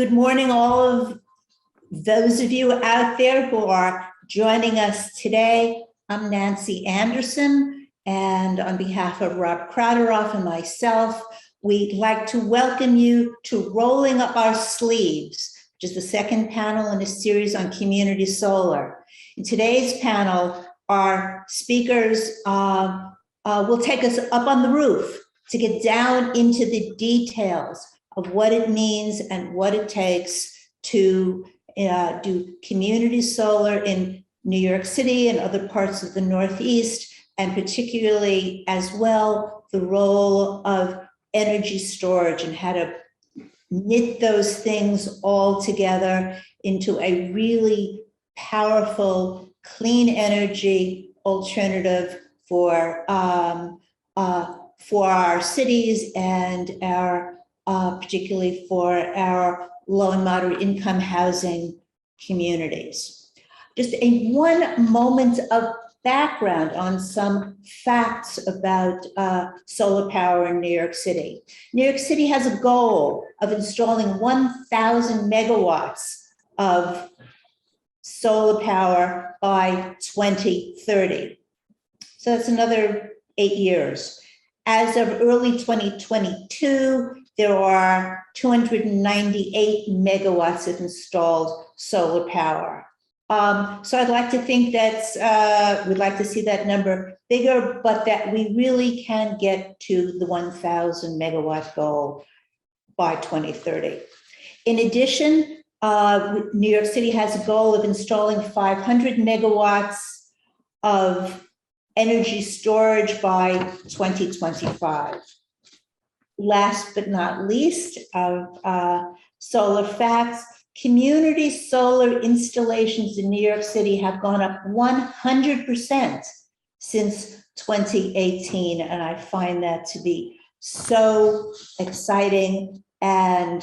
Good morning, all of those of you out there who are joining us today. I'm Nancy Anderson, and on behalf of Rob Crauderueff and myself, we'd like to welcome you to Rolling Up Our Sleeves, which is the second panel in a series on community solar. In today's panel, our speakers will take us up on the roof to get down into the details of what it means and what it takes to do community solar in New York City and other parts of the Northeast, and particularly as well the role of energy storage and how to knit those things all together into a really powerful clean energy alternative for our cities and our particularly for our low and moderate income housing communities. Just one moment of background on some facts about solar power in New York City. New York City has a goal of installing 1,000 megawatts of solar power by 2030. So that's another 8 years. As of early 2022, there are 298 megawatts of installed solar power. So I'd like to think that we'd like to see that number bigger, but that we really can get to the 1,000 megawatt goal by 2030. In addition, New York City has a goal of installing 500 megawatts of energy storage by 2025. Last but not least, of solar facts, community solar installations in New York City have gone up 100% since 2018, and I find that to be so exciting. And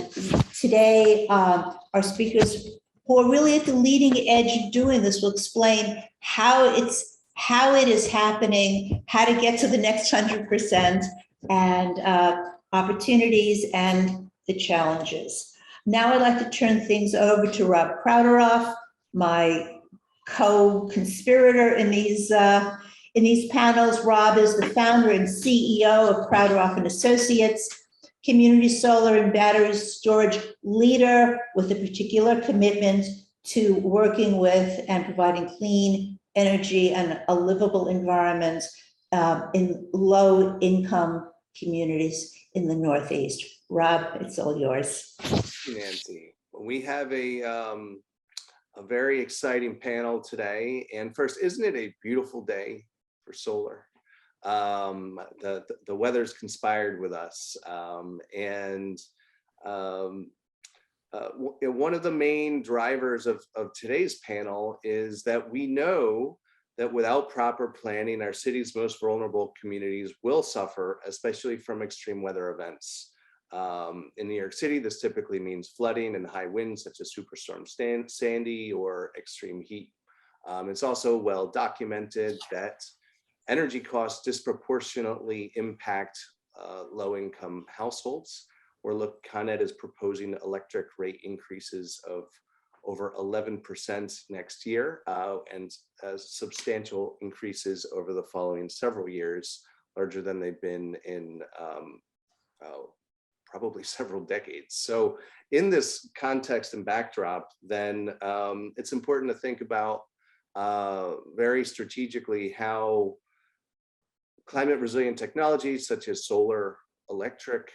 today, our speakers who are really at the leading edge of doing this will explain how it is happening, how to get to the next 100%, and opportunities and the challenges. Now I'd like to turn things over to Rob Crauderueff, my co-conspirator in these panels. Rob is the founder and CEO of Crauderueff Associates, community solar and battery storage leader with a particular commitment to working with and providing clean energy and a livable environment in low-income communities in the Northeast. Rob, it's all yours. Nancy, we have a very exciting panel today. And first, isn't it a beautiful day for solar? The weather's conspired with us. One of the main drivers of today's panel is that we know that without proper planning, our city's most vulnerable communities will suffer, especially from extreme weather events. In New York City, this typically means flooding and high winds such as Superstorm Sandy or extreme heat. It's also well documented that energy costs disproportionately impact low-income households. Con Ed is proposing electric rate increases of over 11% next year and substantial increases over the following several years, larger than they've been in probably several decades. So in this context and backdrop, then it's important to think about very strategically how climate resilient technologies such as solar, electric,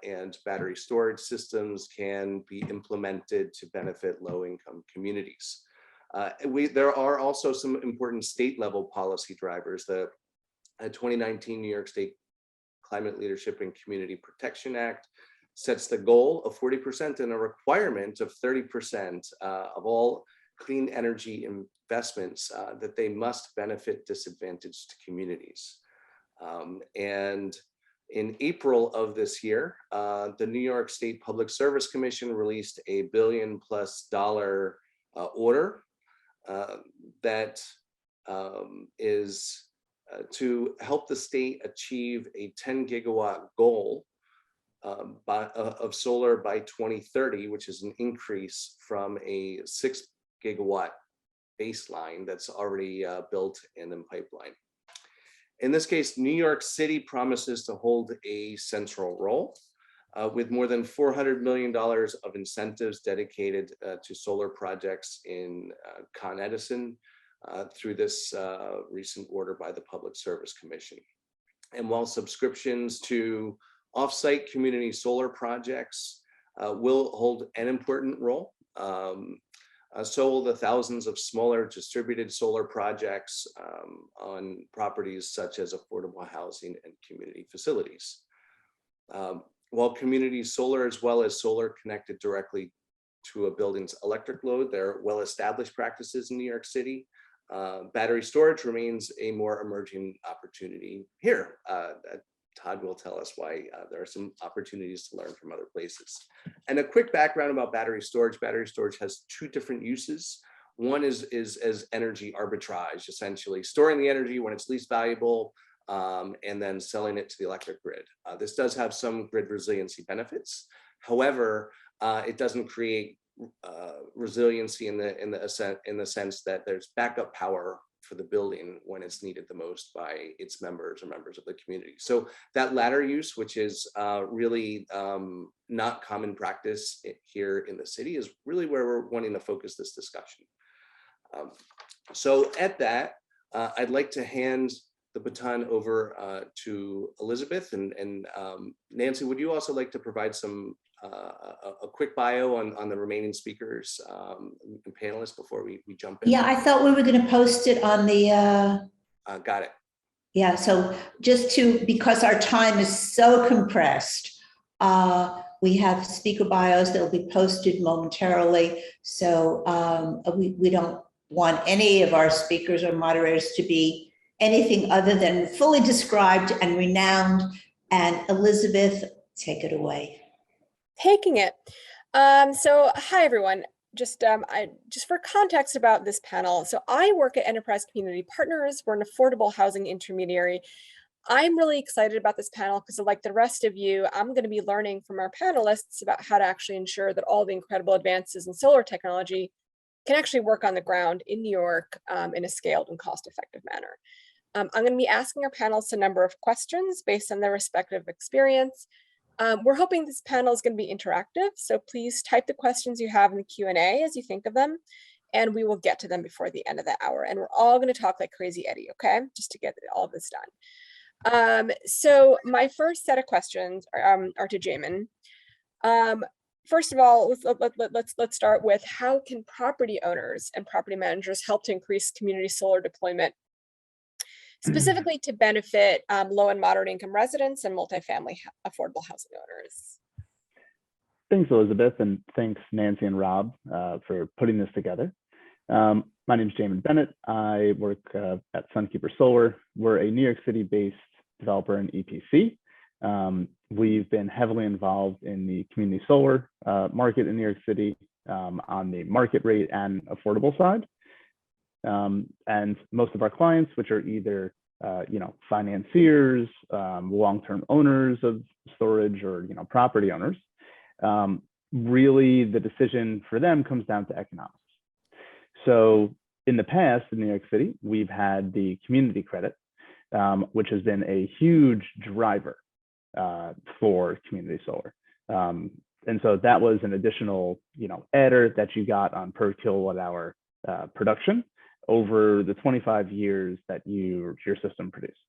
and battery storage systems can be implemented to benefit low-income communities. There are also some important state-level policy drivers. The 2019 New York State Climate Leadership and Community Protection Act sets the goal of 40% and a requirement of 30% of all clean energy investments that they must benefit disadvantaged communities. And in April of this year, the New York State Public Service Commission released a $1 billion+ order that is to help the state achieve a 10 gigawatt goal of solar by 2030, which is an increase from a 6 gigawatt baseline that's already built and in pipeline. In this case, New York City promises to hold a central role with more than $400 million of incentives dedicated to solar projects in Con Edison through this recent order by the Public Service Commission. And while subscriptions to off-site community solar projects will hold an important role, so will the thousands of smaller distributed solar projects on properties such as affordable housing and community facilities. While community solar, as well as solar connected directly to a building's electric load, there are well-established practices in New York City. Battery storage remains a more emerging opportunity here. Todd will tell us why there are some opportunities to learn from other places. And a quick background about battery storage. Battery storage has two different uses. One is as energy arbitrage, essentially storing the energy when it's least valuable and then selling it to the electric grid. This does have some grid resiliency benefits. However, it doesn't create resiliency in the sense that there's backup power for the building when it's needed the most by its members or members of the community. So that latter use, which is really not common practice here in the city, is really where we're wanting to focus this discussion. So at that, I'd like to hand the baton over to Elizabeth and Nancy. Would you also like to provide some a quick bio on the remaining speakers and panelists before we jump in? Yeah, I thought we were going to post it on the. Got it. Yeah, so just because our time is so compressed, we have speaker bios that will be posted momentarily. So we don't want any of our speakers or moderators to be anything other than fully described and renowned. And Elizabeth, take it away. Taking it. So hi everyone. Just for context about this panel. So I work at Enterprise Community Partners. We're an affordable housing intermediary. I'm really excited about this panel because, like the rest of you, I'm going to be learning from our panelists about how to actually ensure that all the incredible advances in solar technology can actually work on the ground in New York in a scaled and cost-effective manner. I'm going to be asking our panelists a number of questions based on their respective experience. We're hoping this panel is going to be interactive, so please type the questions you have in the Q&A as you think of them, and we will get to them before the end of the hour. And we're all going to talk like Crazy Eddie, okay? Just to get all of this done. So my first set of questions are to Jamin. First of all, let's start with how can property owners and property managers help to increase community solar deployment, specifically to benefit low and moderate income residents and multifamily affordable housing owners? Thanks, Elizabeth, and thanks, Nancy and Rob, for putting this together. My name is Jamin Bennett. I work at Sunkeeper Solar. We're a New York City-based developer and EPC. We've been heavily involved in the community solar market in New York City on the market rate and affordable side. And most of our clients, which are either financiers, long-term owners of storage, or property owners, really the decision for them comes down to economics. So in the past in New York City, we've had the community credit, which has been a huge driver for community solar. And so that was an additional adder that you got on per kilowatt hour production over the 25 years that your system produced.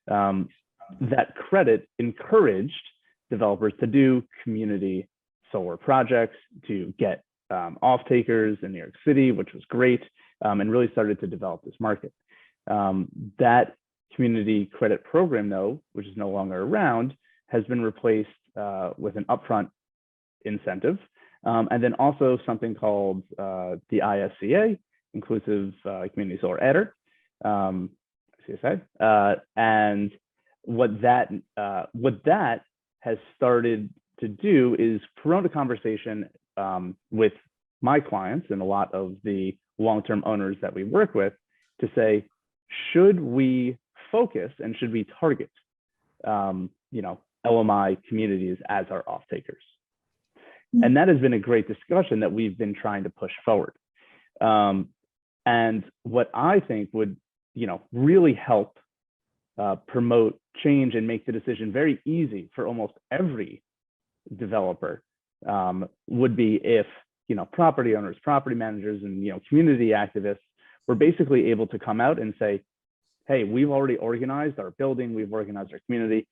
That credit encouraged developers to do community solar projects, to get off-takers in New York City, which was great, and really started to develop this market. That community credit program, though, which is no longer around, has been replaced with an upfront incentive, and then also something called the ISCA, Inclusive Community Solar Adder, CSA, and what that has started to do is promote a conversation with my clients and a lot of the long-term owners that we work with to say, should we focus and should we target LMI communities as our off-takers. And that has been a great discussion that we've been trying to push forward. And what I think would, really help promote change and make the decision very easy for almost every developer would be if, property owners, property managers, and, community activists were basically able to come out and say, hey, we've already organized our building, we've organized our community.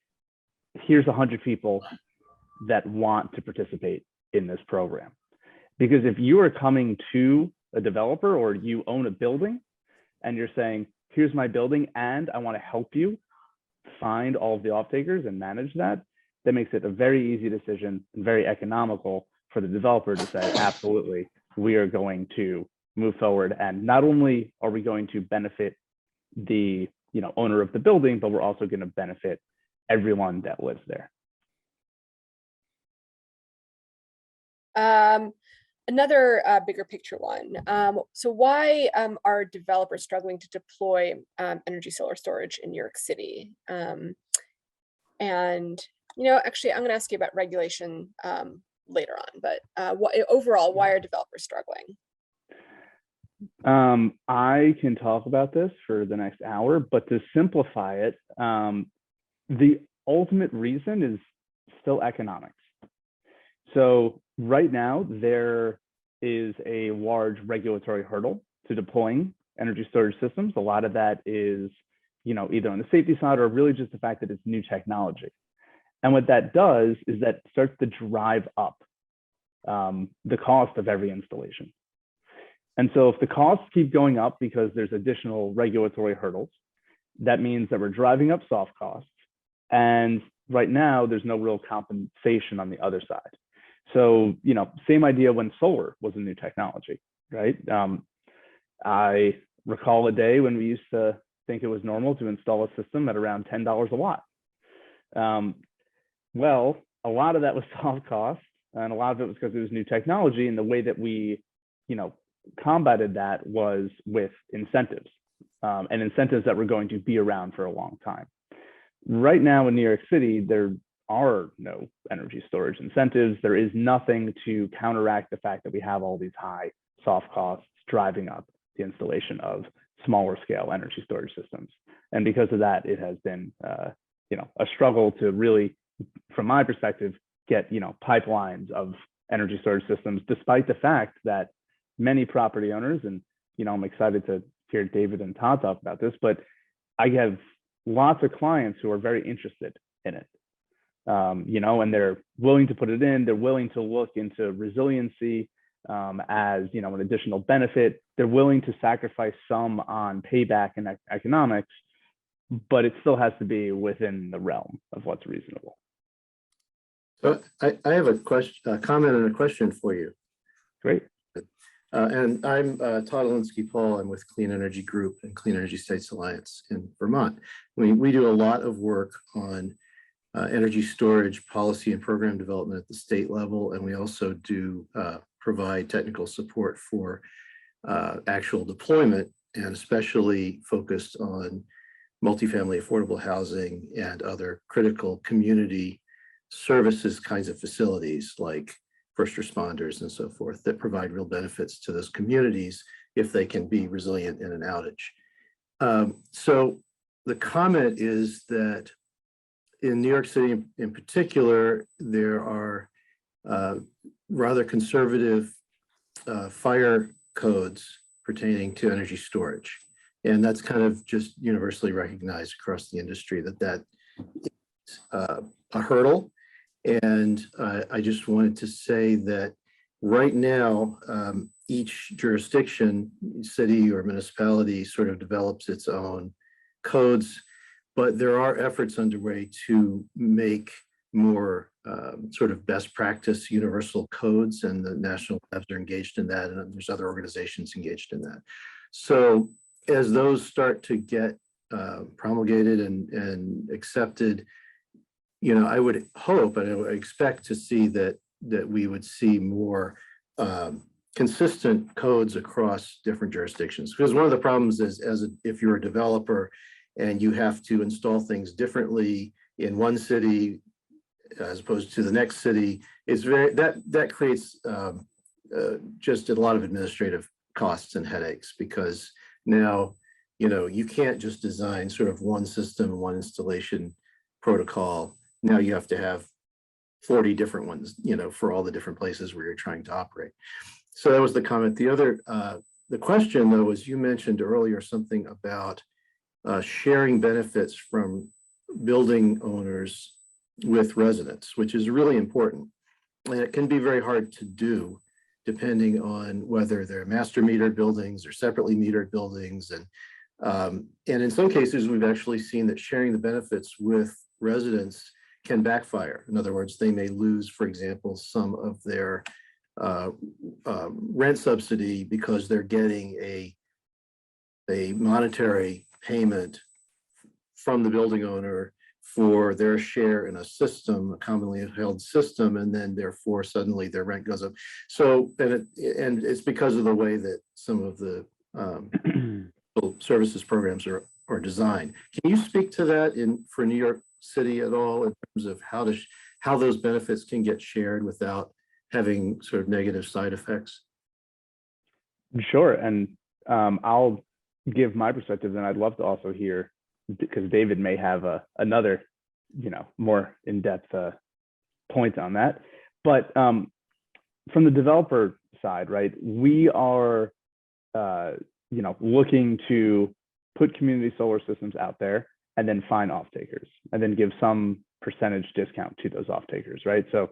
Here's 100 people that want to participate in this program. Because if you are coming to a developer or you own a building and you're saying, here's my building and I want to help you find all of the off-takers and manage that, that makes it a very easy decision and very economical for the developer to say, absolutely, we are going to move forward. And not only are we going to benefit the owner of the building, but we're also going to benefit everyone that lives there. Another bigger picture one. So why are developers struggling to deploy energy solar storage in New York City? And, actually, I'm going to ask you about regulation later on, but overall, why are developers struggling? I can talk about this for the next hour, but to simplify it, the ultimate reason is still economics. So right now, there is a large regulatory hurdle to deploying energy storage systems. A lot of that is, either on the safety side or really just the fact that it's new technology. And what that does is that starts to drive up the cost of every installation. And so if the costs keep going up because there's additional regulatory hurdles, that means that we're driving up soft costs. And right now, there's no real compensation on the other side. So, same idea when solar was a new technology, right? I recall a day when we used to think it was normal to install a system at around $10 a watt. Well, a lot of that was soft cost, and a lot of it was because it was new technology. And the way that we, combated that was with incentives, and incentives that were going to be around for a long time. Right now in New York City, there are no energy storage incentives. There is nothing to counteract the fact that we have all these high soft costs driving up the installation of smaller scale energy storage systems. And because of that, it has been, a struggle to really, from my perspective, get, pipelines of energy storage systems, despite the fact that many property owners, and, I'm excited to hear David and Todd talk about this, but I have lots of clients who are very interested in it. And they're willing to put it in, they're willing to look into resiliency as, an additional benefit. They're willing to sacrifice some on payback and economics, but it still has to be within the realm of what's reasonable. So I have a comment and a question for you. Great. And I'm Todd Alinsky-Paul. I'm with Clean Energy Group and Clean Energy States Alliance in Vermont. We do a lot of work on energy storage policy and program development at the state level, and we also do provide technical support for actual deployment, and especially focused on multifamily affordable housing and other critical community services kinds of facilities like first responders and so forth that provide real benefits to those communities if they can be resilient in an outage. So the comment is that in New York City in particular, there are rather conservative fire codes pertaining to energy storage. And that's kind of just universally recognized across the industry that is a hurdle. And I just wanted to say that right now, each jurisdiction, city or municipality sort of develops its own codes, but there are efforts underway to make more sort of best practice universal codes, and the national labs are engaged in that, and there's other organizations engaged in that. So as those start to get promulgated and accepted, I would hope and I would expect to see that we would see more consistent codes across different jurisdictions. Because one of the problems is, if you're a developer and you have to install things differently in one city as opposed to the next city, it's that creates just a lot of administrative costs and headaches, because now, you can't just design sort of one system, one installation protocol. Now you have to have 40 different ones, for all the different places where you're trying to operate. So that was the comment. The question, though, was you mentioned earlier something about sharing benefits from building owners with residents, which is really important. And it can be very hard to do depending on whether they're master metered buildings or separately metered buildings. And in some cases, we've actually seen that sharing the benefits with residents can backfire. In other words, they may lose, for example, some of their rent subsidy because they're getting a monetary payment from the building owner for their share in a system, a commonly held system, and then therefore suddenly their rent goes up. So, and it's because of the way that some of the services programs are designed. Can you speak to that for New York City at all, in terms of how those benefits can get shared without having sort of negative side effects? Sure, and I'll give my perspective, and I'd love to also hear, because David may have another, more in-depth point on that. But from the developer side, right, we are, looking to put community solar systems out there and then find off-takers and then give some percentage discount to those off-takers, right? So,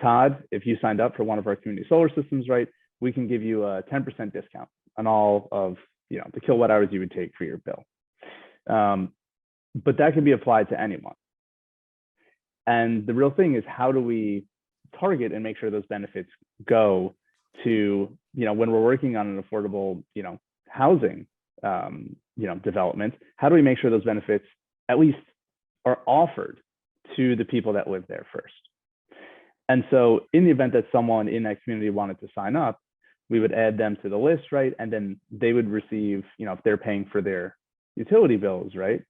Todd, if you signed up for one of our community solar systems, right, we can give you a 10% discount on all of, the kilowatt hours you would take for your bill. But that can be applied to anyone. And the real thing is, how do we target and make sure those benefits go to, when we're working on an affordable, housing, development, how do we make sure those benefits at least are offered to the people that live there first? And so in the event that someone in that community wanted to sign up, we would add them to the list, right? And then they would receive, if they're paying for their utility bills, right?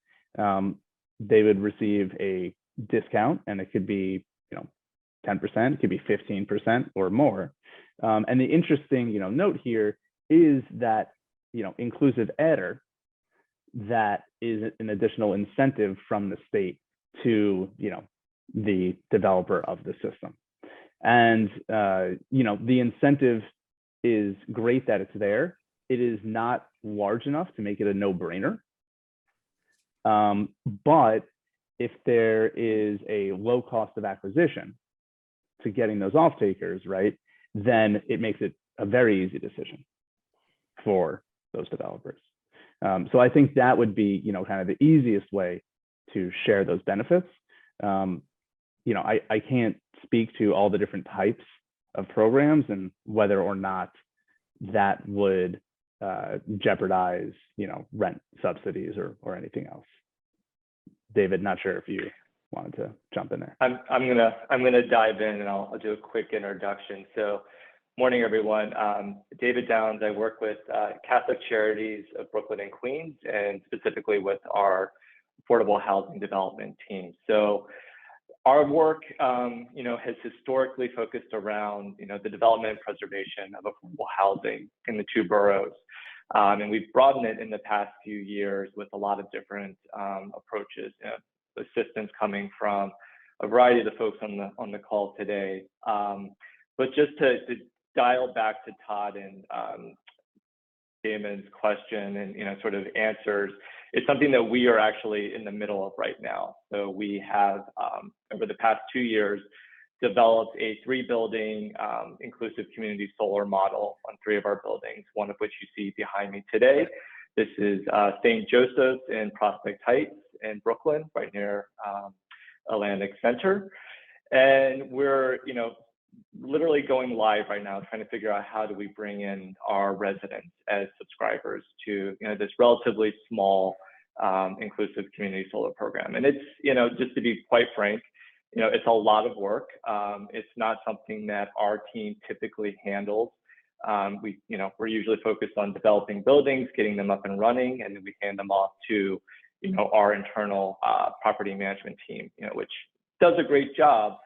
They would receive a discount, and it could be, 10%, it could be 15% or more. And the interesting, note here is that, inclusive adder, that is an additional incentive from the state to, the developer of the system. And, the incentive is great that it's there. It is not large enough to make it a no-brainer. But if there is a low cost of acquisition to getting those off-takers, right, then it makes it a very easy decision for those developers. So I think that would be, kind of the easiest way to share those benefits. I can't speak to all the different types of programs and whether or not that would jeopardize, rent subsidies or anything else. David, not sure if you wanted to jump in there. I'm gonna dive in, and I'll do a quick introduction. So, morning everyone. David Downs. I work with Catholic Charities of Brooklyn and Queens, and specifically with our affordable housing development team. So our work, has historically focused around, the development and preservation of affordable housing in the two boroughs. And we've broadened it in the past few years with a lot of different approaches, assistance coming from a variety of the folks on the call today. But just to dial back to Todd and Damon's question and, sort of answers, it's something that we are actually in the middle of right now. So we have, over the past 2 years, developed a 3-building inclusive community solar model on 3 of our buildings, one of which you see behind me today. This is St. Joseph's in Prospect Heights in Brooklyn, right near Atlantic Center. And we're, literally going live right now, trying to figure out how do we bring in our residents as subscribers to, this relatively small inclusive community solar program. And it's, just to be quite frank, it's a lot of work. It's not something that our team typically handles. We're usually focused on developing buildings, getting them up and running, and then we hand them off to, our internal property management team, which does a great job,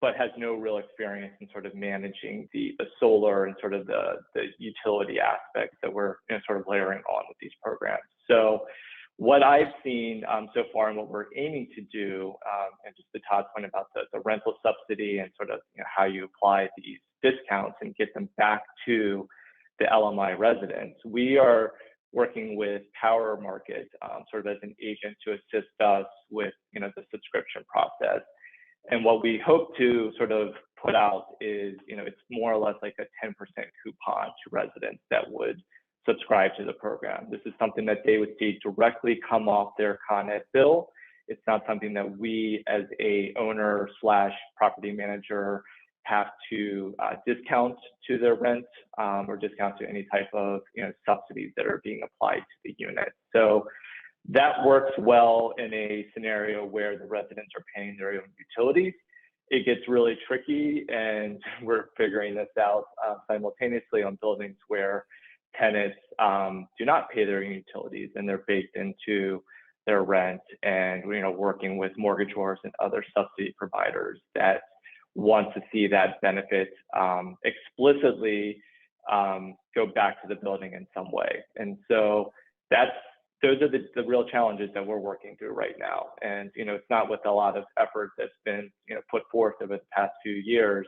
but has no real experience in sort of managing the solar and sort of the utility aspects that we're sort of layering on with these programs. So what I've seen so far and what we're aiming to do, and just to Todd's point about the rental subsidy and sort of how you apply these discounts and get them back to the LMI residents, we are working with Power Market sort of as an agent to assist us with the subscription process. And what we hope to sort of put out is, it's more or less like a 10% coupon to residents that would subscribe to the program. This is something that they would see directly come off their Con Ed bill. It's not something that we as a owner / property manager have to discount to their rent or discount to any type of subsidies that are being applied to the unit. So that works well in a scenario where the residents are paying their own utilities. It gets really tricky, and we're figuring this out simultaneously on buildings where tenants do not pay their utilities and they're baked into their rent, and working with mortgagors and other subsidy providers that want to see that benefit explicitly go back to the building in some way. And so those are the real challenges that we're working through right now. And it's not with a lot of effort that's been put forth over the past few years,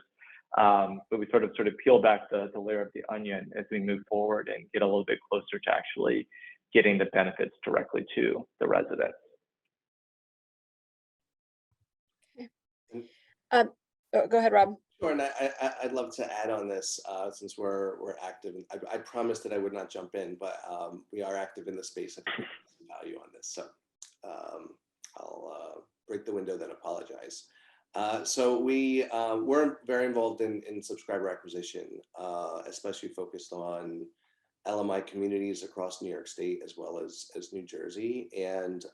but we sort of peel back the layer of the onion as we move forward and get a little bit closer to actually getting the benefits directly to the residents. Go ahead, Rob. Sure, and I'd love to add on this since we're active. I promised that I would not jump in, but we are active in the space. I think we have some value on this, so I'll break the window, then apologize. So we're very involved in subscriber acquisition, especially focused on LMI communities across New York State as well as New Jersey, and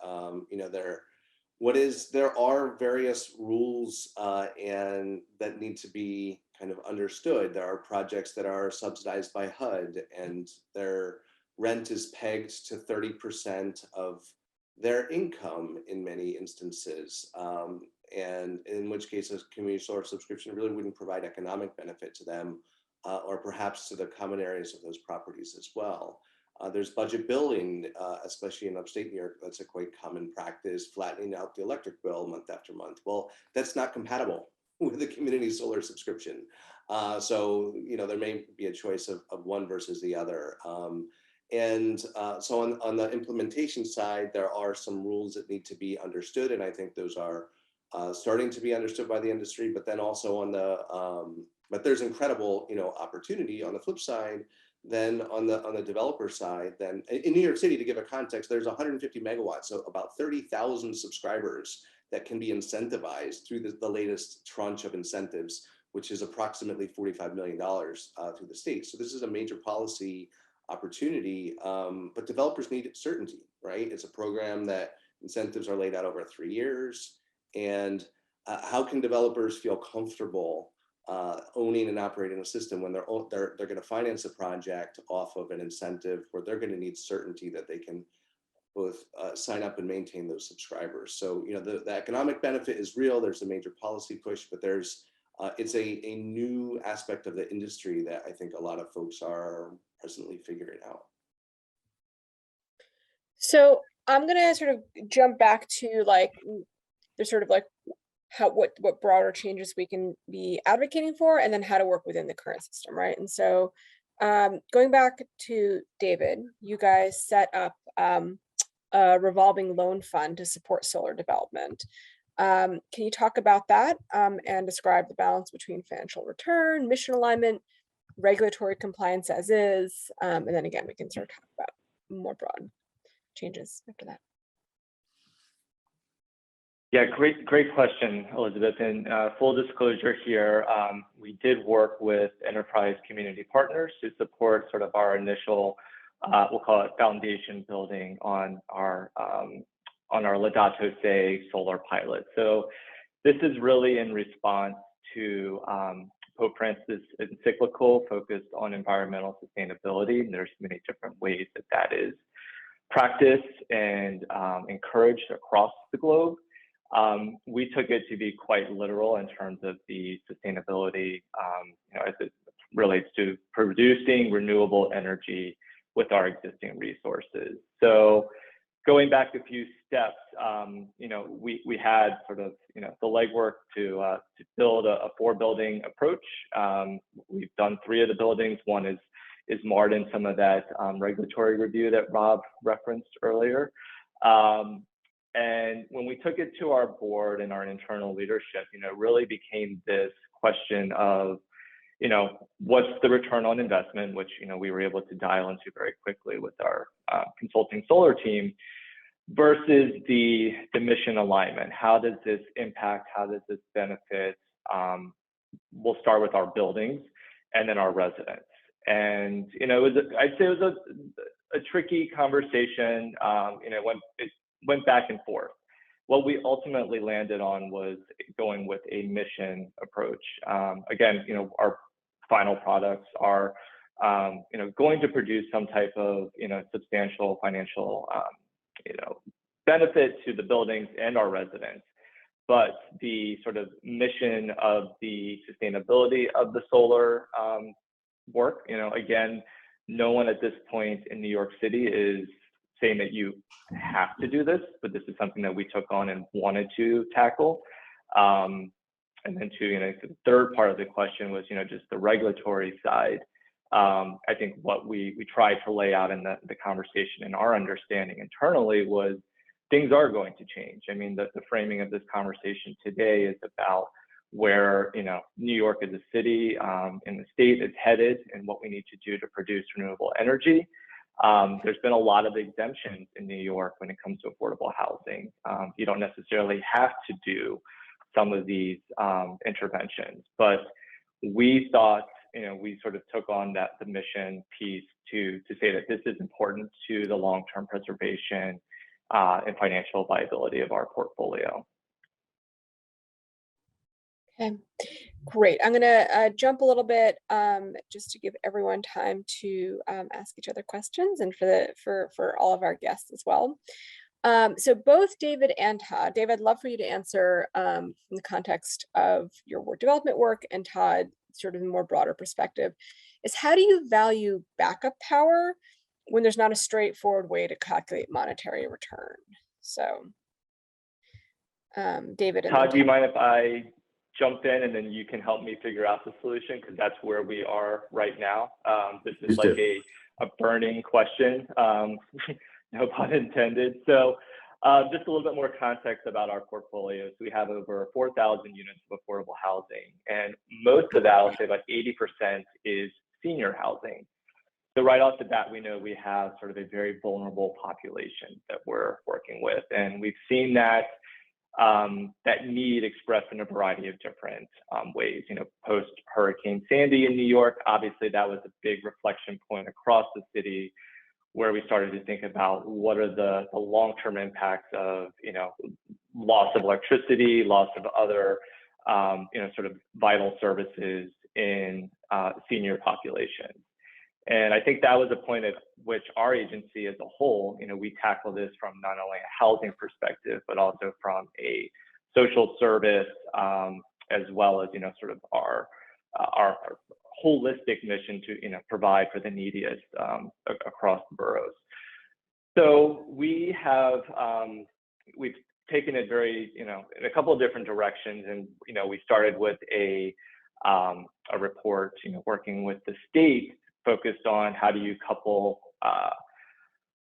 there are various rules and that need to be kind of understood. There are projects that are subsidized by HUD, and their rent is pegged to 30% of their income in many instances, and in which case a community solar subscription really wouldn't provide economic benefit to them, or perhaps to the common areas of those properties as well. There's budget billing, especially in upstate New York. That's a quite common practice, flattening out the electric bill month after month. Well, that's not compatible with the community solar subscription. So there may be a choice of one versus the other. So on the implementation side, there are some rules that need to be understood, and I think those are starting to be understood by the industry. But then also but there's incredible opportunity on the flip side. Then on the developer side, then in New York City, to give a context, there's 150 megawatts, so about 30,000 subscribers that can be incentivized through the latest tranche of incentives, which is approximately $45 million through the state. So this is a major policy opportunity, but developers need certainty, right? It's a program that incentives are laid out over 3 years, and how can developers feel comfortable owning and operating a system when they're going to finance a project off of an incentive where they're going to need certainty that they can both sign up and maintain those subscribers. So the economic benefit is real. There's a major policy push, but it's a new aspect of the industry that I think a lot of folks are presently figuring out. So I'm gonna sort of jump back to there's sort of what broader changes we can be advocating for, and then how to work within the current system, right? And so going back to David, you guys set up a revolving loan fund to support solar development. Can you talk about that and describe the balance between financial return, mission alignment, regulatory compliance as is, and then again, we can sort of talk about more broad changes after that. Yeah, great question, Elizabeth. And full disclosure here, we did work with Enterprise Community Partners to support sort of our initial, we'll call it foundation building on our Laudato Si solar pilot. So this is really in response to Pope Francis' encyclical focused on environmental sustainability. And there's many different ways that is practiced and encouraged across the globe. We took it to be quite literal in terms of the sustainability, as it relates to producing renewable energy with our existing resources. So going back a few steps, we had sort of, the legwork to build a 4-building approach. We've done 3 of the buildings. One is marred in some of that regulatory review that Rob referenced earlier. And when we took it to our board and our internal leadership, it really became this question of, what's the return on investment, which, we were able to dial into very quickly with our consulting solar team, versus the mission alignment. How does this impact? How does this benefit? We'll start with our buildings and then our residents. And, I'd say it was a tricky conversation. It went back and forth. What we ultimately landed on was going with a mission approach. Again, our final products are, going to produce some type of, substantial financial, benefit to the buildings and our residents. But the sort of mission of the sustainability of the solar work, again, no one at this point in New York City is saying that you have to do this, but this is something that we took on and wanted to tackle. And then the third part of the question was, just the regulatory side. I think what we tried to lay out in the conversation and our understanding internally was things are going to change. I mean, the framing of this conversation today is about where, New York as a city and the state is headed and what we need to do to produce renewable energy. There's been a lot of exemptions in New York when it comes to affordable housing. You don't necessarily have to do some of these interventions, but we thought, we sort of took on the mission piece to say that this is important to the long-term preservation and financial viability of our portfolio. Okay, great. I'm gonna jump a little bit just to give everyone time to ask each other questions, and for all of our guests as well. So both David and Todd, David, I'd love for you to answer in the context of your development work, and Todd, sort of a more broader perspective, is how do you value backup power when there's not a straightforward way to calculate monetary return? So David. Todd, do you mind if I jump in and then you can help me figure out the solution? Because that's where we are right now. This is like a burning question, no pun intended. So just a little bit more context about our portfolios. We have over 4,000 units of affordable housing, and most of that, I'll say about 80%, is senior housing. So right off the bat, we know we have sort of a very vulnerable population that we're working with, and we've seen that need expressed in a variety of different ways. Post Hurricane Sandy in New York, obviously that was a big reflection point across the city, where we started to think about what are the long-term impacts of, loss of electricity, loss of other, sort of vital services in senior populations. And I think that was a point at which our agency as a whole, we tackle this from not only a housing perspective, but also from a social service, as well as, sort of our holistic mission to, provide for the neediest across the boroughs. So we have, we've taken it very, in a couple of different directions. And, we started with a report, working with the state, focused on how do you couple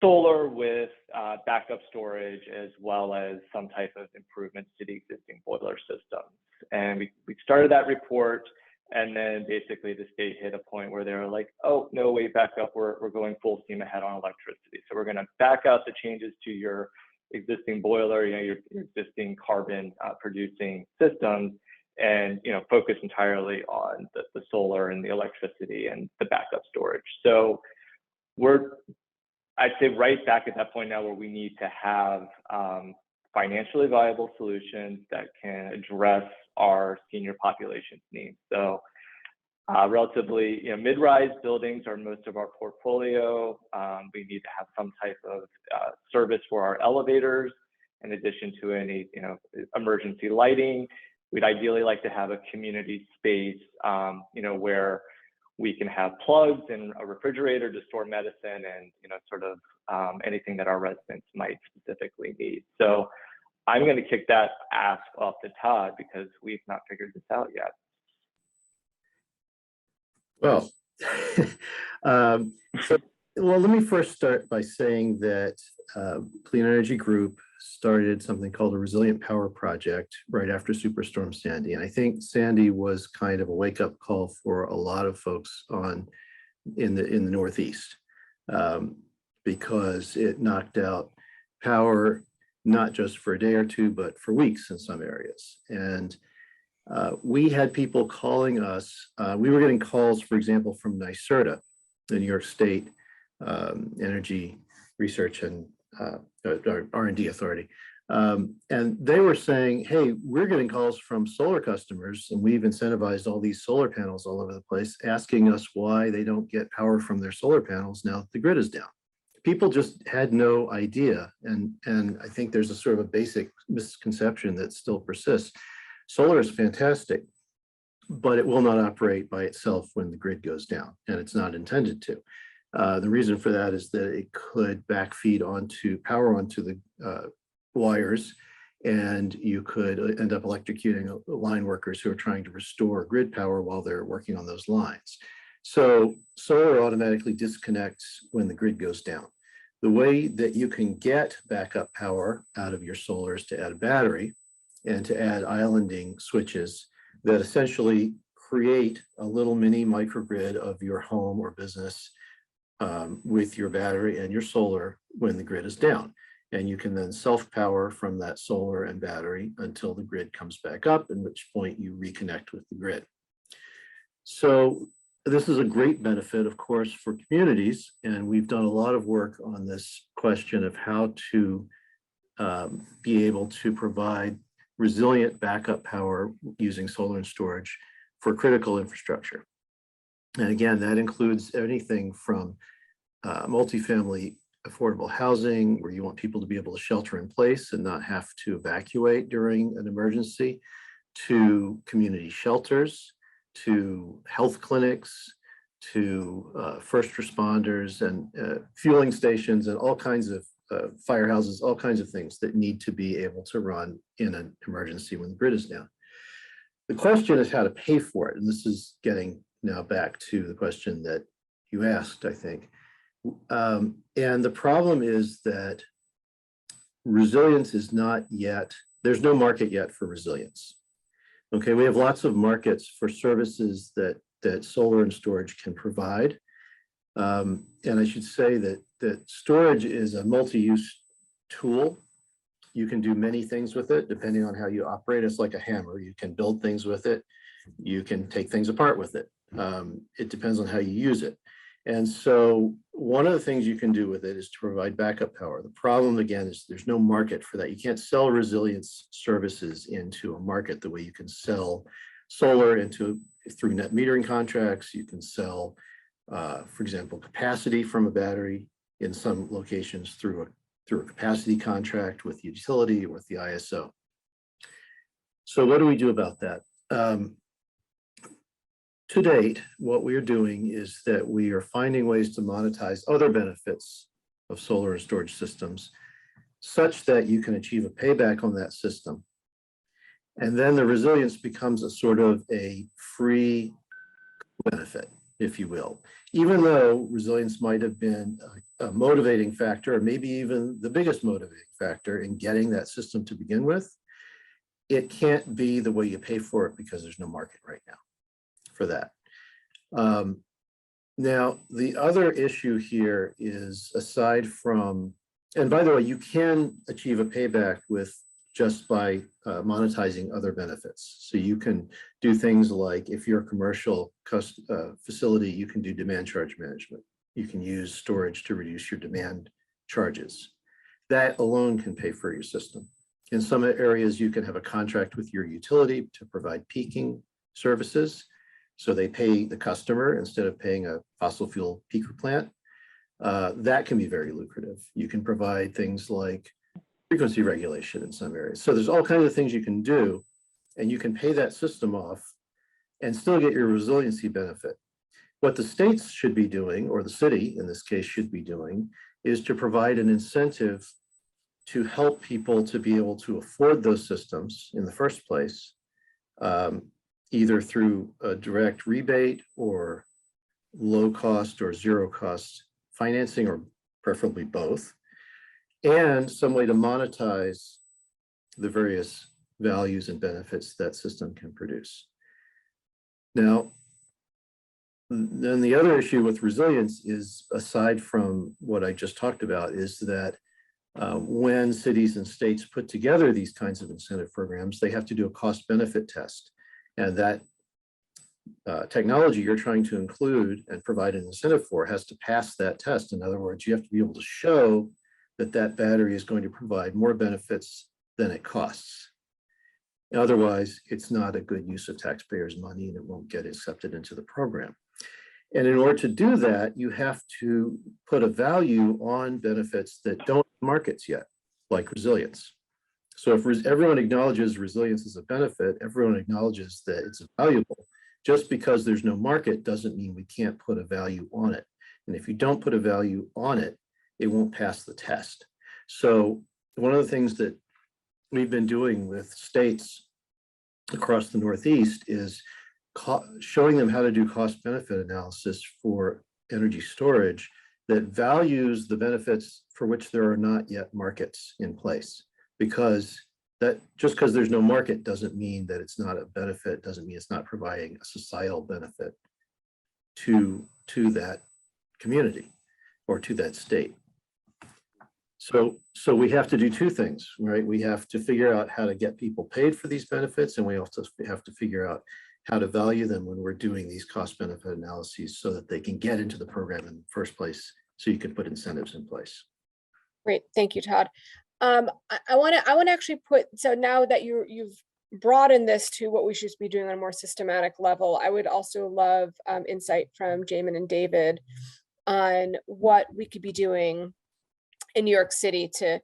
solar with backup storage, as well as some type of improvements to the existing boiler systems. And we started that report, and then basically the state hit a point where they were like, oh, no, wait, back up, we're going full steam ahead on electricity. So we're gonna back out the changes to your existing boiler, your existing carbon producing systems, and focus entirely on the solar and the electricity and the backup storage. So we're, I'd say, right back at that point now where we need to have financially viable solutions that can address our senior population's needs. So relatively, mid-rise buildings are most of our portfolio. We need to have some type of service for our elevators, in addition to any, emergency lighting. We'd ideally like to have a community space, where we can have plugs and a refrigerator to store medicine and, anything that our residents might specifically need. So I'm going to kick that ask off to Todd because we've not figured this out yet. Well, let me first start by saying that Clean Energy Group started something called a Resilient Power Project right after Superstorm Sandy. And I think Sandy was kind of a wake-up call for a lot of folks in the Northeast, because it knocked out power, not just for a day or two, but for weeks in some areas. And we had people calling us. We were getting calls, for example, from NYSERDA, the New York State Energy Research and R&D Authority. And they were saying, hey, we're getting calls from solar customers, and we've incentivized all these solar panels all over the place, asking us why they don't get power from their solar panels now that the grid is down. People just had no idea. And I think there's a sort of a basic misconception that still persists. Solar is fantastic, but it will not operate by itself when the grid goes down, and it's not intended to. The reason for that is that it could backfeed power onto the wires, and you could end up electrocuting line workers who are trying to restore grid power while they're working on those lines. So solar automatically disconnects when the grid goes down. The way that you can get backup power out of your solar is to add a battery and to add islanding switches that essentially create a little mini microgrid of your home or business with your battery and your solar when the grid is down. And you can then self-power from that solar and battery until the grid comes back up, at which point you reconnect with the grid. So this is a great benefit, of course, for communities. And we've done a lot of work on this question of how to be able to provide resilient backup power using solar and storage for critical infrastructure. And again, that includes anything from multifamily affordable housing, where you want people to be able to shelter in place and not have to evacuate during an emergency, to community shelters, to health clinics, to first responders and fueling stations and all kinds of firehouses, all kinds of things that need to be able to run in an emergency when the grid is down. The question is how to pay for it. And this is getting now back to the question that you asked, I think. And the problem is that resilience is not yet, there's no market yet for resilience. Okay, we have lots of markets for services that solar and storage can provide. And I should say that storage is a multi-use tool. You can do many things with it, depending on how you operate. It's like a hammer. You can build things with it. You can take things apart with it. It depends on how you use it. And so one of the things you can do with it is to provide backup power. The problem, again, is there's no market for that. You can't sell resilience services into a market the way you can sell solar through net metering contracts. You can sell, for example, capacity from a battery in some locations through a capacity contract with the utility or with the ISO. So what do we do about that? To date, what we are doing is that we are finding ways to monetize other benefits of solar and storage systems such that you can achieve a payback on that system. And then the resilience becomes a sort of a free benefit, if you will. Even though resilience might have been a motivating factor, or maybe even the biggest motivating factor in getting that system to begin with, it can't be the way you pay for it because there's no market right now for that. Now, the other issue here is, aside from, and by the way, you can achieve a payback with just by monetizing other benefits. So you can do things like, if you're a commercial facility, you can do demand charge management. You can use storage to reduce your demand charges. That alone can pay for your system. In some areas, you can have a contract with your utility to provide peaking services. So they pay the customer instead of paying a fossil fuel peaker plant. That can be very lucrative. You can provide things like frequency regulation in some areas. So there's all kinds of things you can do, and you can pay that system off and still get your resiliency benefit. What the states should be doing, or the city in this case should be doing, is to provide an incentive to help people to be able to afford those systems in the first place, either through a direct rebate or low cost or zero cost financing, or preferably both, and some way to monetize the various values and benefits that system can produce. Now, then the other issue with resilience is, aside from what I just talked about, is that when cities and states put together these kinds of incentive programs, they have to do a cost benefit test. And that technology you're trying to include and provide an incentive for has to pass that test. In other words, you have to be able to show that that battery is going to provide more benefits than it costs. Otherwise, it's not a good use of taxpayers' money and it won't get accepted into the program. And in order to do that, you have to put a value on benefits that don't have markets yet, like resilience. So if everyone acknowledges resilience as a benefit, everyone acknowledges that it's valuable. Just because there's no market doesn't mean we can't put a value on it. And if you don't put a value on it, it won't pass the test. So one of the things that we've been doing with states across the Northeast is showing them how to do cost benefit analysis for energy storage that values the benefits for which there are not yet markets in place. Because that just because there's no market doesn't mean that it's not a benefit, doesn't mean it's not providing a societal benefit to that community or to that state. So we have to do two things, right? We have to figure out how to get people paid for these benefits, and we also have to figure out how to value them when we're doing these cost benefit analyses so that they can get into the program in the first place, so you can put incentives in place. Great, thank you, Todd. I want to actually put, so now that you've broadened this to what we should be doing on a more systematic level, I would also love insight from Jamin and David on what we could be doing in New York City to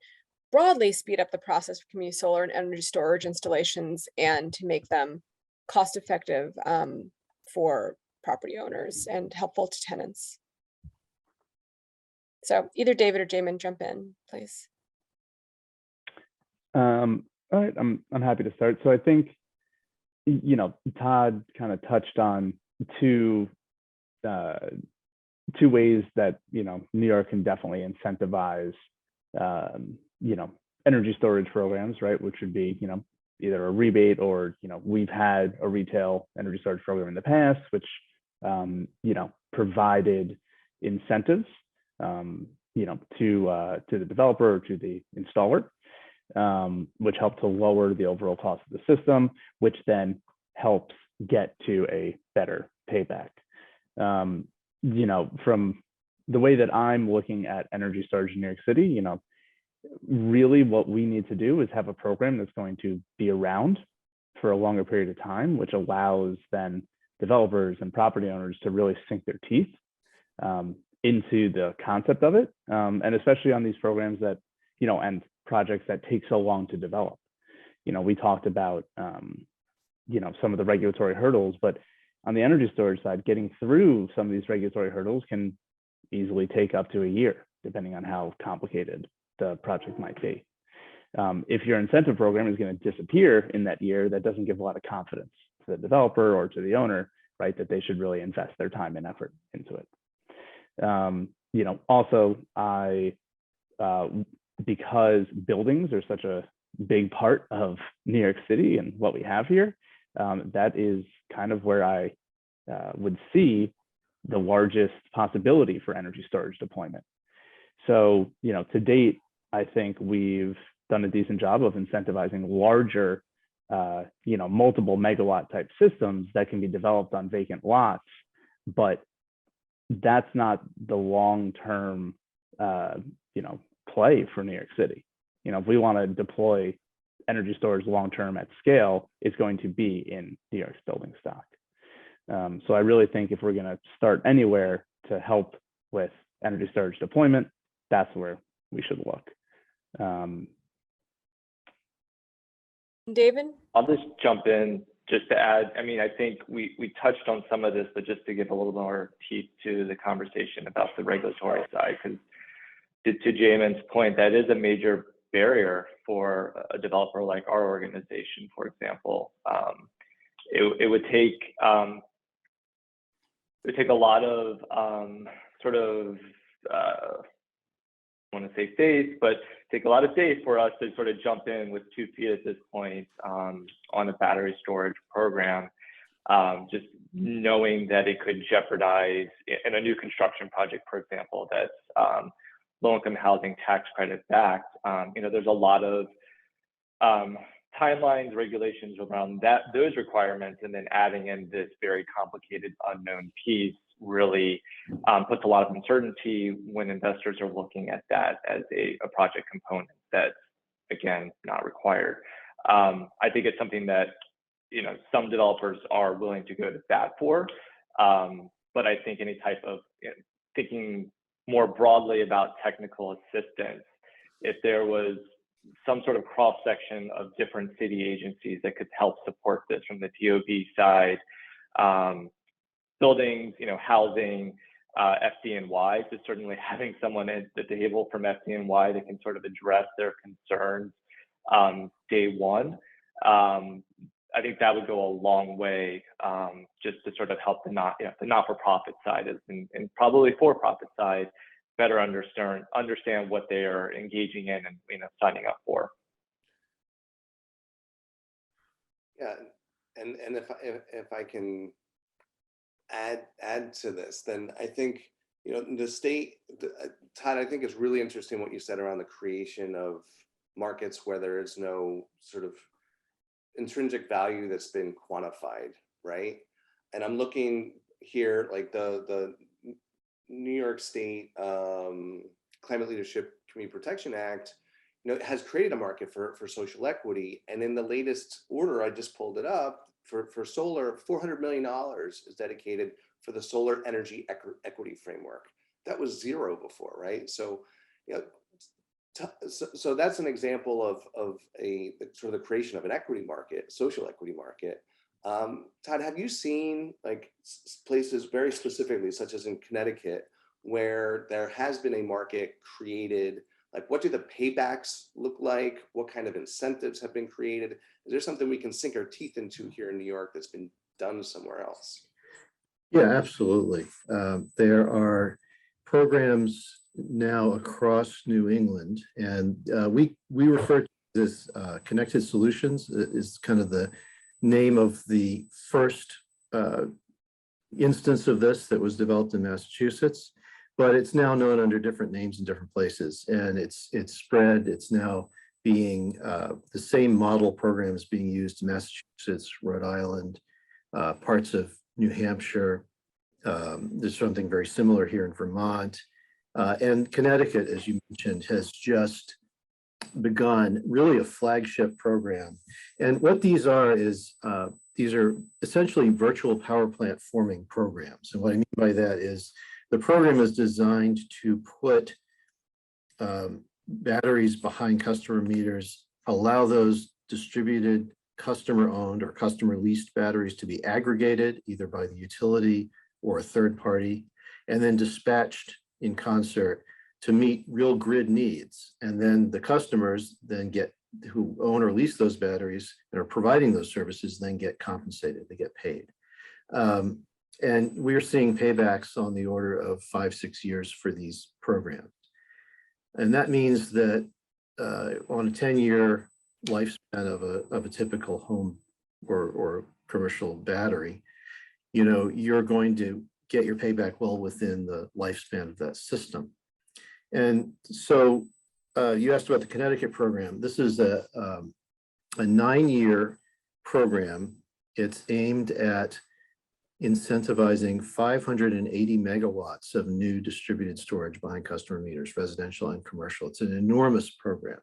broadly speed up the process of community solar and energy storage installations and to make them cost effective for property owners and helpful to tenants. So either David or Jamin, jump in, please. All right, I'm happy to start. So I think, you know, Todd kind of touched on two ways that, you know, New York can definitely incentivize, you know, energy storage programs, right? Which would be, you know, either a rebate or, you know, we've had a retail energy storage program in the past, which, you know, provided incentives, you know, to the developer or to the installer, which helped to lower the overall cost of the system, which then helps get to a better payback. You know, from the way that I'm looking at energy storage in New York City, you know, really what we need to do is have a program that's going to be around for a longer period of time, which allows then developers and property owners to really sink their teeth into the concept of it. And especially on these programs that, you know, and projects that take so long to develop. You know, we talked about, you know, some of the regulatory hurdles, but on the energy storage side, getting through some of these regulatory hurdles can easily take up to a year, depending on how complicated the project might be. If your incentive program is going to disappear in that year, that doesn't give a lot of confidence to the developer or to the owner, right, that they should really invest their time and effort into it. You know, also, because buildings are such a big part of New York City and what we have here, that is kind of where I would see the largest possibility for energy storage deployment. So, you know, to date, I think we've done a decent job of incentivizing larger, you know, multiple megawatt type systems that can be developed on vacant lots, but that's not the long-term, you know, play for New York City. You know, if we want to deploy energy storage long-term at scale, it's going to be in New York's building stock. So I really think if we're going to start anywhere to help with energy storage deployment, that's where we should look. David? I'll just jump in just to add. I mean, I think we touched on some of this, but just to give a little more teeth to the conversation about the regulatory side, because to Jamin's point, that is a major barrier for a developer like our organization, for example. It would take a lot of I want to say faith, but take a lot of faith for us to sort of jump in with 2 feet at this point on a battery storage program, just knowing that it could jeopardize in a new construction project, for example, that's low-income housing tax credit backed. There's a lot of timelines, regulations around those requirements, and then adding in this very complicated unknown piece really puts a lot of uncertainty when investors are looking at that as a project component that's, again, not required. I think it's something that some developers are willing to go to bat for, but I think any type of thinking more broadly about technical assistance, if there was some sort of cross section of different city agencies that could help support this from the TOB side, buildings, housing, FDNY, so certainly having someone at the table from FDNY that can sort of address their concerns day one. I think that would go a long way just to sort of help the not-for-profit side and probably for-profit side better understand what they are engaging in and signing up for. Yeah, and if I can add to this, then I think the state, Todd, I think it's really interesting what you said around the creation of markets where there is no sort of intrinsic value that's been quantified, right? And I'm looking here, like the New York State Climate Leadership Community Protection Act, has created a market for social equity. And in the latest order, I just pulled it up, for solar, $400 million is dedicated for the solar energy equity framework. That was zero before, right? So, so that's an example of a sort of the creation of an equity market, social equity market. Todd, have you seen like places very specifically, such as in Connecticut, where there has been a market created? Like, what do the paybacks look like? What kind of incentives have been created? Is there something we can sink our teeth into here in New York that's been done somewhere else? Yeah, absolutely. There are programs now across New England, and we refer to this Connected Solutions is kind of the name of the first instance of this that was developed in Massachusetts, but it's now known under different names in different places, and it's spread. It's now being the same model program is being used in Massachusetts, Rhode Island, parts of New Hampshire. There's something very similar here in Vermont, and Connecticut, as you mentioned, has just begun really a flagship program. And what these are is these are essentially virtual power plant forming programs. And what I mean by that is the program is designed to put batteries behind customer meters, allow those distributed customer owned or customer leased batteries to be aggregated either by the utility or a third party, and then dispatched in concert to meet real grid needs. And then the customers then who own or lease those batteries and are providing those services then get compensated, they get paid. And we're seeing paybacks on the order of 5-6 years for these programs. And that means that on a 10-year lifespan of a typical home or commercial battery, you're going to get your payback well within the lifespan of that system. And so you asked about the Connecticut program. This is a 9-year program. It's aimed at incentivizing 580 megawatts of new distributed storage behind customer meters, residential and commercial. It's an enormous program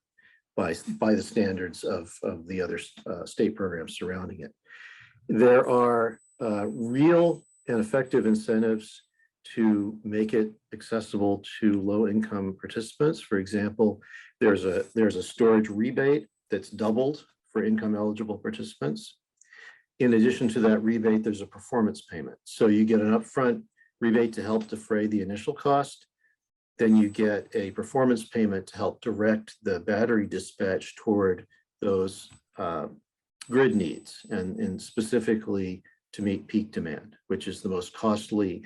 by the standards of the other state programs surrounding it. There are real and effective incentives to make it accessible to low-income participants. For example, there's a storage rebate that's doubled for income eligible participants. In addition to that rebate, there's a performance payment. So you get an upfront rebate to help defray the initial cost. Then you get a performance payment to help direct the battery dispatch toward those grid needs, and specifically to meet peak demand, which is the most costly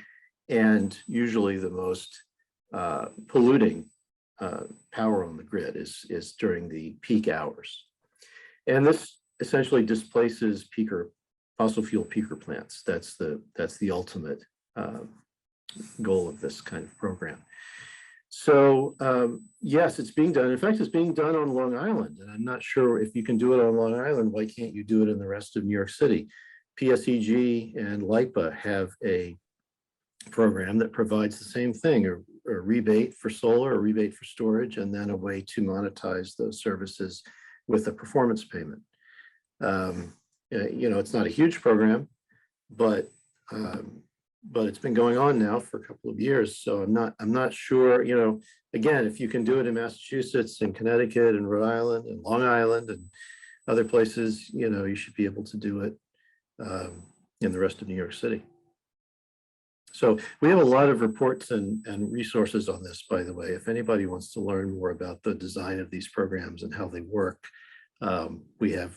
and usually the most polluting power on the grid is during the peak hours. And this essentially displaces fossil fuel peaker plants. That's the ultimate goal of this kind of program. So yes, it's being done. In fact, it's being done on Long Island, and I'm not sure if you can do it on Long Island, why can't you do it in the rest of New York City? PSEG and LIPA have a program that provides the same thing, a rebate for solar, a rebate for storage, and then a way to monetize those services with a performance payment. You know, it's not a huge program, but it's been going on now for a couple of years. So I'm not sure, you know, again, if you can do it in Massachusetts and Connecticut and Rhode Island and Long Island and other places, you know, you should be able to do it in the rest of New York City. So we have a lot of reports and resources on this, by the way. If anybody wants to learn more about the design of these programs and how they work, we have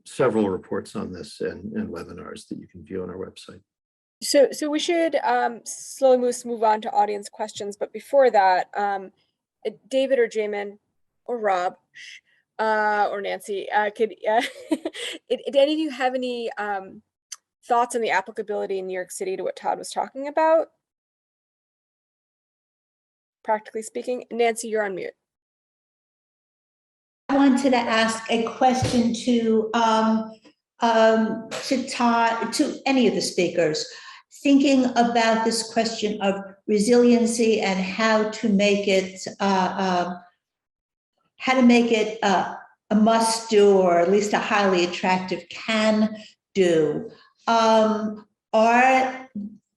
several reports on this and webinars that you can view on our website. So we should slowly move on to audience questions. But before that, David or Jamin or Rob or Nancy, did any of you have any thoughts on the applicability in New York City to what Todd was talking about? Practically speaking, Nancy, you're on mute. I wanted to ask a question to Todd, to any of the speakers, thinking about this question of resiliency and how to make it a must do, or at least a highly attractive can do. Are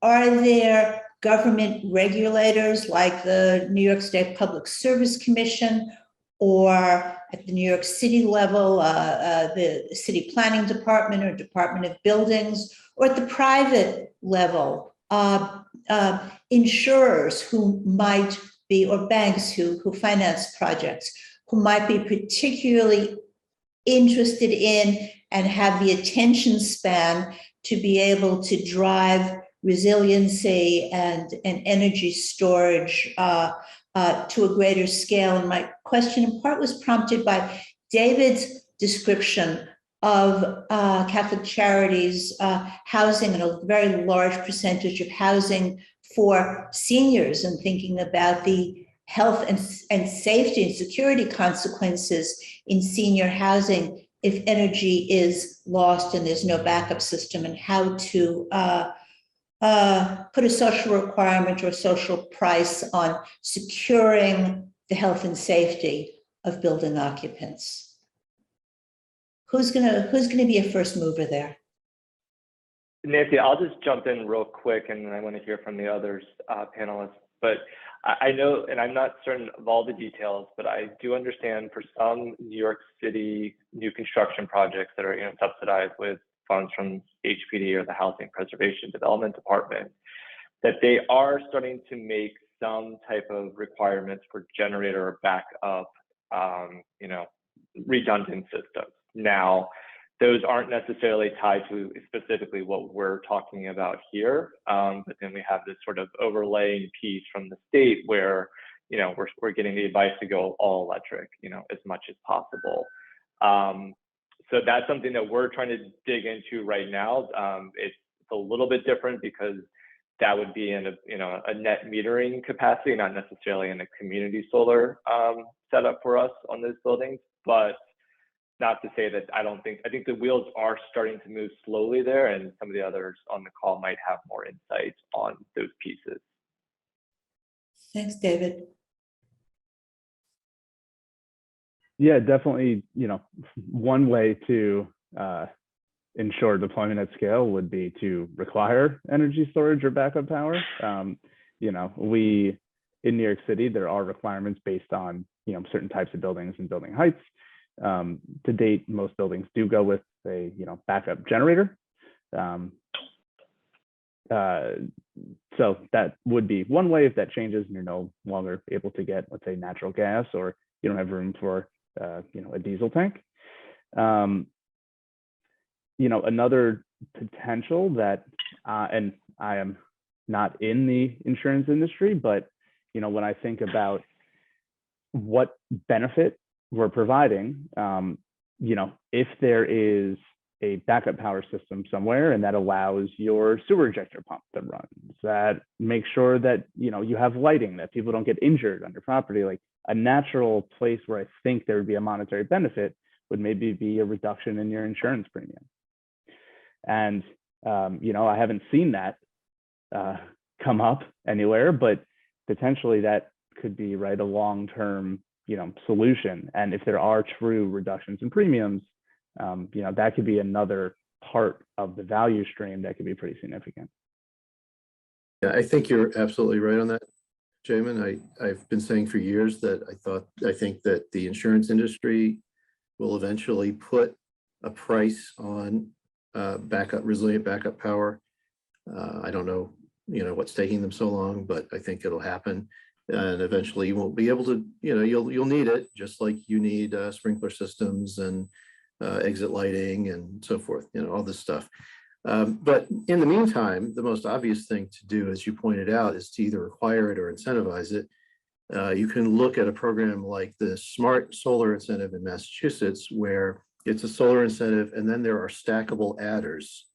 there government regulators like the New York State Public Service Commission, or at the New York City level, the City Planning Department or Department of Buildings, or at the private level, insurers who might be, or banks who finance projects, who might be particularly interested in and have the attention span to be able to drive resiliency and energy storage to a greater scale? And my question in part was prompted by David's description of Catholic Charities housing, and a very large percentage of housing for seniors, and thinking about the health and safety and security consequences in senior housing if energy is lost and there's no backup system, and how to put a social requirement or a social price on securing the health and safety of building occupants. Who's gonna be a first mover there? Nancy, I'll just jump in real quick, and then I want to hear from the others panelists. But I know, and I'm not certain of all the details, but I do understand for some New York City new construction projects that are subsidized with funds from HPD or the Housing Preservation Development Department, that they are starting to make some type of requirements for generator or backup, redundant systems. Now, those aren't necessarily tied to specifically what we're talking about here, but then we have this sort of overlaying piece from the state where, we're getting the advice to go all electric, as much as possible. So that's something that we're trying to dig into right now. It's a little bit different because that would be in a net metering capacity, not necessarily in a community solar setup for us on those buildings. But not to say that I think the wheels are starting to move slowly there, and some of the others on the call might have more insight on those pieces. Thanks, David. Yeah, definitely. One way to ensure deployment at scale would be to require energy storage or backup power. We in New York City, there are requirements based on certain types of buildings and building heights. To date, most buildings do go with a backup generator. So that would be one way. If that changes and you're no longer able to get, let's say, natural gas, or you don't have room for a diesel tank. Another potential that, and I am not in the insurance industry, but when I think about what benefit we're providing, if there is a backup power system somewhere and that allows your sewer ejector pump to run, that makes sure that you have lighting, that people don't get injured on your property, like a natural place where I think there would be a monetary benefit would maybe be a reduction in your insurance premium. And I haven't seen that come up anywhere, but potentially that could be a long-term solution. And if there are true reductions in premiums, that could be another part of the value stream that could be pretty significant. Yeah, I think you're absolutely right on that, Jamin. I've been saying for years that I think that the insurance industry will eventually put a price on resilient backup power. I don't know, what's taking them so long, but I think it'll happen. And eventually you won't be able to, you'll need it, just like you need sprinkler systems and exit lighting and so forth, all this stuff. But in the meantime, the most obvious thing to do, as you pointed out, is to either require it or incentivize it. You can look at a program like the Smart Solar Incentive in Massachusetts, where it's a solar incentive and then there are stackable adders.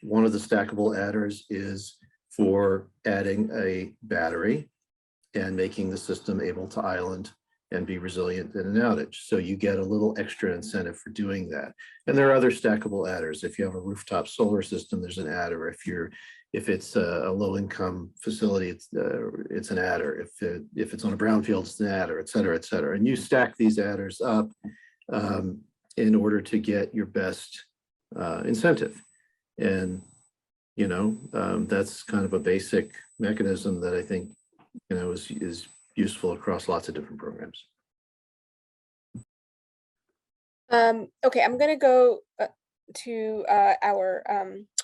One of the stackable adders is for adding a battery and making the system able to island and be resilient in an outage. So you get a little extra incentive for doing that. And there are other stackable adders. If you have a rooftop solar system, there's an adder. If it's a low-income facility, it's an adder. If it's on a brownfield, it's an adder, et cetera, et cetera. And you stack these adders up in order to get your best incentive. And that's kind of a basic mechanism that I think is useful across lots of different programs. Okay, I'm going to go to our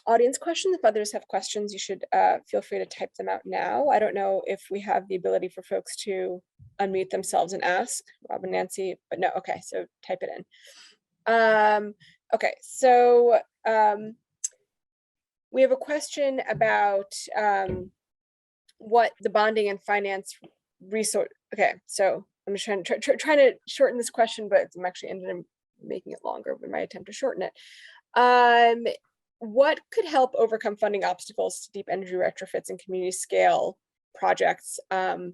audience questions. If others have questions, you should feel free to type them out now. I don't know if we have the ability for folks to unmute themselves and ask, Rob and Nancy, but no, okay, so type it in. Okay, so we have a question about what the bonding and finance resource. Okay, so I'm just trying to shorten this question, but I'm actually ended up making it longer with my attempt to shorten it. What could help overcome funding obstacles to deep energy retrofits and community scale projects to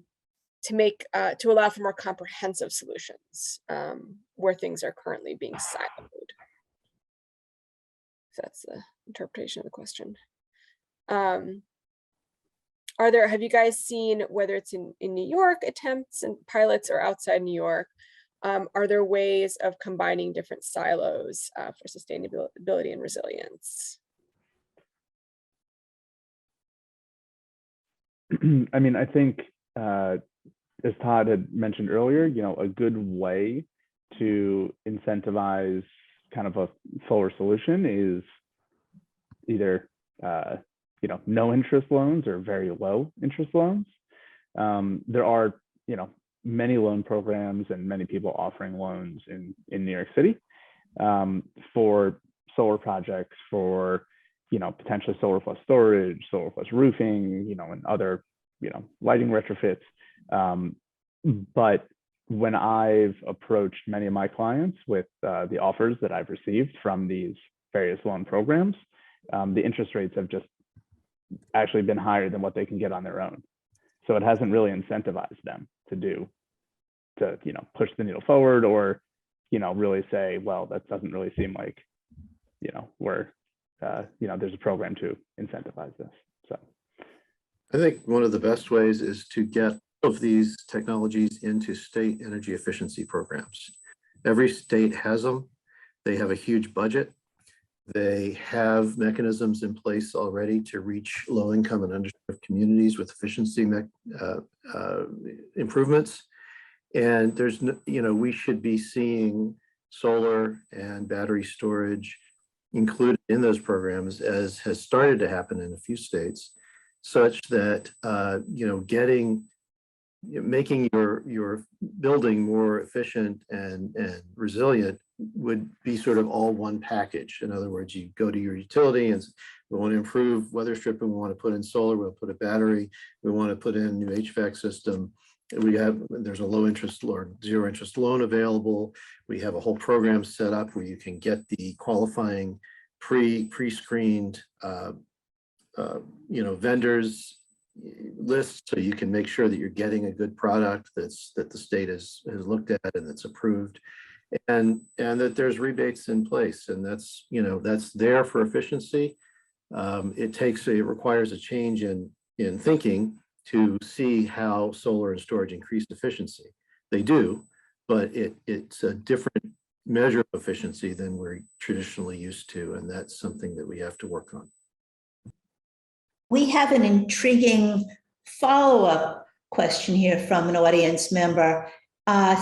allow for more comprehensive solutions where things are currently being siloed? That's the interpretation of the question. Have you guys seen, whether it's in New York, attempts and pilots or outside New York, are there ways of combining different silos for sustainability and resilience? I mean, I think, as Todd had mentioned earlier, a good way to incentivize kind of a solar solution is either no interest loans or very low interest loans. There are many loan programs and many people offering loans in New York City for solar projects, for potentially solar plus storage, solar plus roofing, and other lighting retrofits. But when I've approached many of my clients with the offers that I've received from these various loan programs, the interest rates have just actually been higher than what they can get on their own. So it hasn't really incentivized them to push the needle forward, or really say, well, that doesn't really seem like there's a program to incentivize this. So I think one of the best ways is to get of these technologies into state energy efficiency programs. Every state has them. They have a huge budget. They have mechanisms in place already to reach low-income and underserved communities with efficiency improvements. And there's, we should be seeing solar and battery storage included in those programs, as has started to happen in a few states, such that making your building more efficient and resilient would be sort of all one package. In other words, you go to your utility and we want to improve weather stripping, we want to put in solar, we'll put a battery, we want to put in a new HVAC system. There's a low interest or zero interest loan available. We have a whole program set up where you can get the qualifying pre-screened vendors list, so you can make sure that you're getting a good product that the state has looked at and that's approved, and that there's rebates in place, and that's there for efficiency. It requires a change in thinking to see how solar and storage increase efficiency. They do, but it's a different measure of efficiency than we're traditionally used to, and that's something that we have to work on. We have an intriguing follow-up question here from an audience member.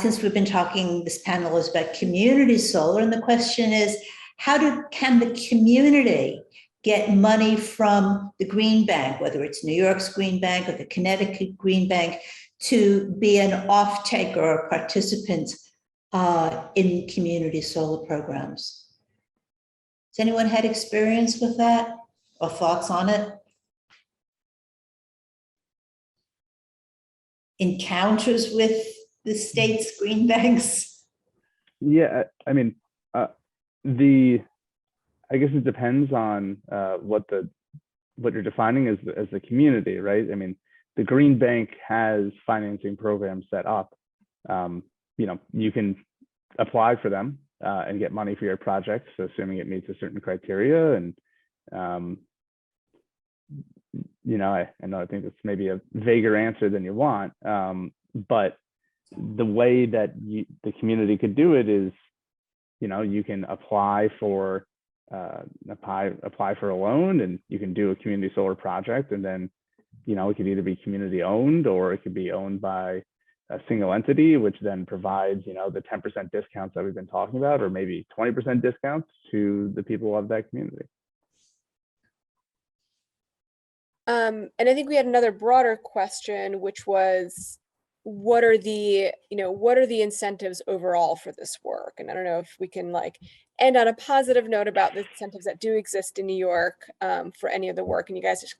Since we've been talking, this panel is about community solar, and the question is, can the community get money from the Green Bank, whether it's New York's Green Bank or the Connecticut Green Bank, to be an off-taker or participant in community solar programs? Has anyone had experience with that or thoughts on it? Encounters with the state's green banks? Yeah, I mean, I guess it depends on what you're defining as the community, right? I mean, the Green Bank has financing programs set up. You can apply for them and get money for your projects, assuming it meets a certain criteria. And I know I think it's maybe a vaguer answer than you want, but the way that the community could do it is, you can apply for a loan, and you can do a community solar project, and then it could either be community owned or it could be owned by a single entity, which then provides the 10% discounts that we've been talking about, or maybe 20% discounts to the people of that community. And I think we had another broader question, which was, what are the incentives overall for this work? And I don't know if we can end on a positive note about the incentives that do exist in New York for any of the work, and you guys just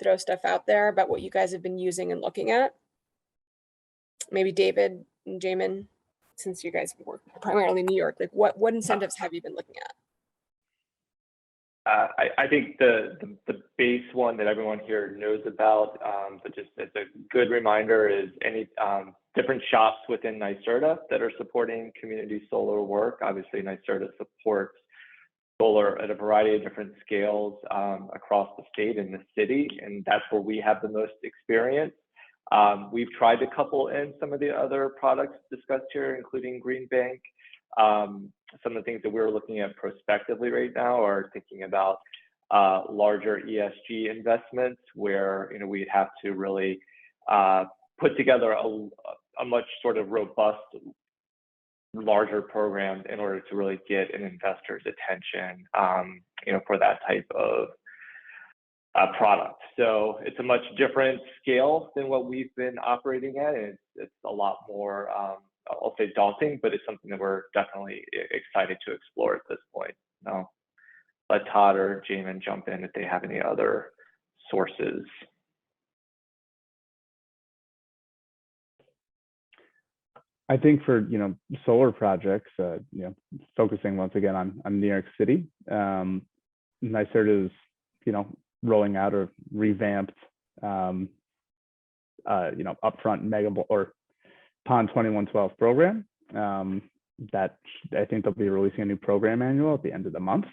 throw stuff out there about what you guys have been using and looking at. Maybe David and Jamin, since you guys work primarily in New York, what incentives have you been looking at? I think the base one that everyone here knows about, but just as a good reminder, is any different shops within NYSERDA that are supporting community solar work. Obviously, NYSERDA supports solar at a variety of different scales across the state and the city, and that's where we have the most experience. We've tried to couple in some of the other products discussed here, including Green Bank. Some of the things that we're looking at prospectively right now are thinking about larger ESG investments, where we'd have to really put together a much sort of robust, larger program in order to really get an investor's attention, for that type of product. So it's a much different scale than what we've been operating at, and it's a lot more, I'll say, daunting, but it's something that we're definitely excited to explore at this point. Now, let Todd or Jamin jump in if they have any other sources. I think for solar projects, focusing once again on New York City, NYSERDA is rolling out a revamped upfront Megawatt or PON 2112 program that I think they'll be releasing a new program manual at the end of the month.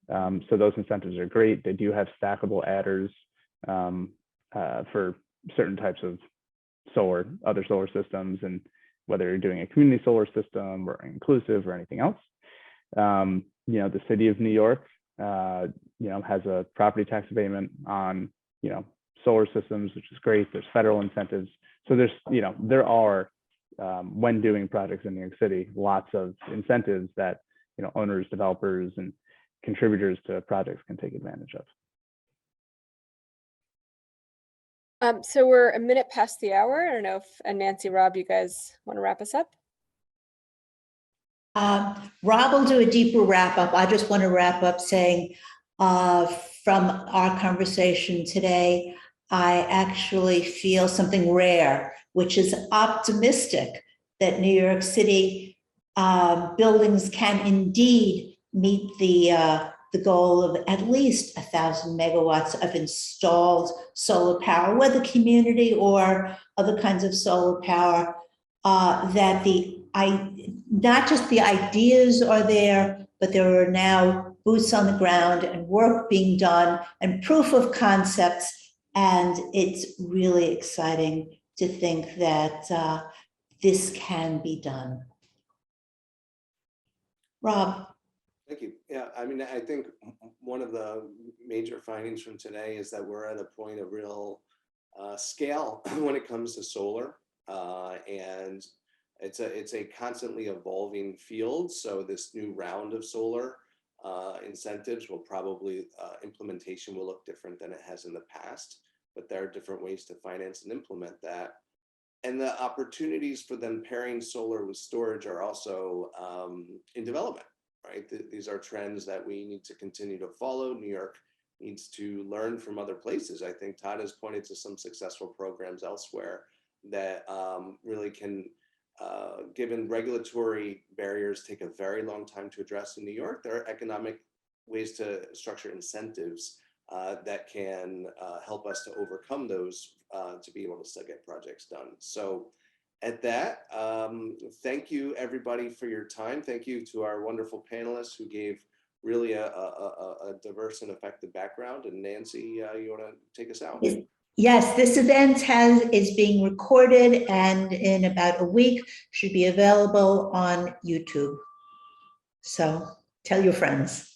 So those incentives are great. They do have stackable adders for certain types of other solar systems, and whether you're doing a community solar system or inclusive or anything else. The city of New York, has a property tax abatement on, solar systems, which is great. There's federal incentives. So there are when doing projects in New York City, lots of incentives that owners, developers, and contributors to projects can take advantage of. So we're a minute past the hour. I don't know if Nancy, Rob, you guys want to wrap us up? Rob will do a deeper wrap up. I just want to wrap up saying from our conversation today, I actually feel something rare, which is optimistic that New York City buildings can indeed meet the goal of at least 1,000 megawatts of installed solar power, whether community or other kinds of solar power, that not just the ideas are there, but there are now boots on the ground and work being done and proof of concepts. And it's really exciting to think that this can be done. Rob. Thank you. Yeah, I mean, I think one of the major findings from today is that we're at a point of real scale when it comes to solar, and it's a constantly evolving field. So this new round of solar incentives will probably implementation will look different than it has in the past, but there are different ways to finance and implement that. And the opportunities for them pairing solar with storage are also in development. Right? These are trends that we need to continue to follow. New York needs to learn from other places. I think Todd has pointed to some successful programs elsewhere that really can, given regulatory barriers take a very long time to address in New York, there are economic ways to structure incentives that can help us to overcome those to be able to still get projects done. So at that, thank you everybody for your time. Thank you to our wonderful panelists who gave really a diverse and effective background. And Nancy, you want to take us out? Yes, this event is being recorded and in about a week should be available on YouTube. So tell your friends.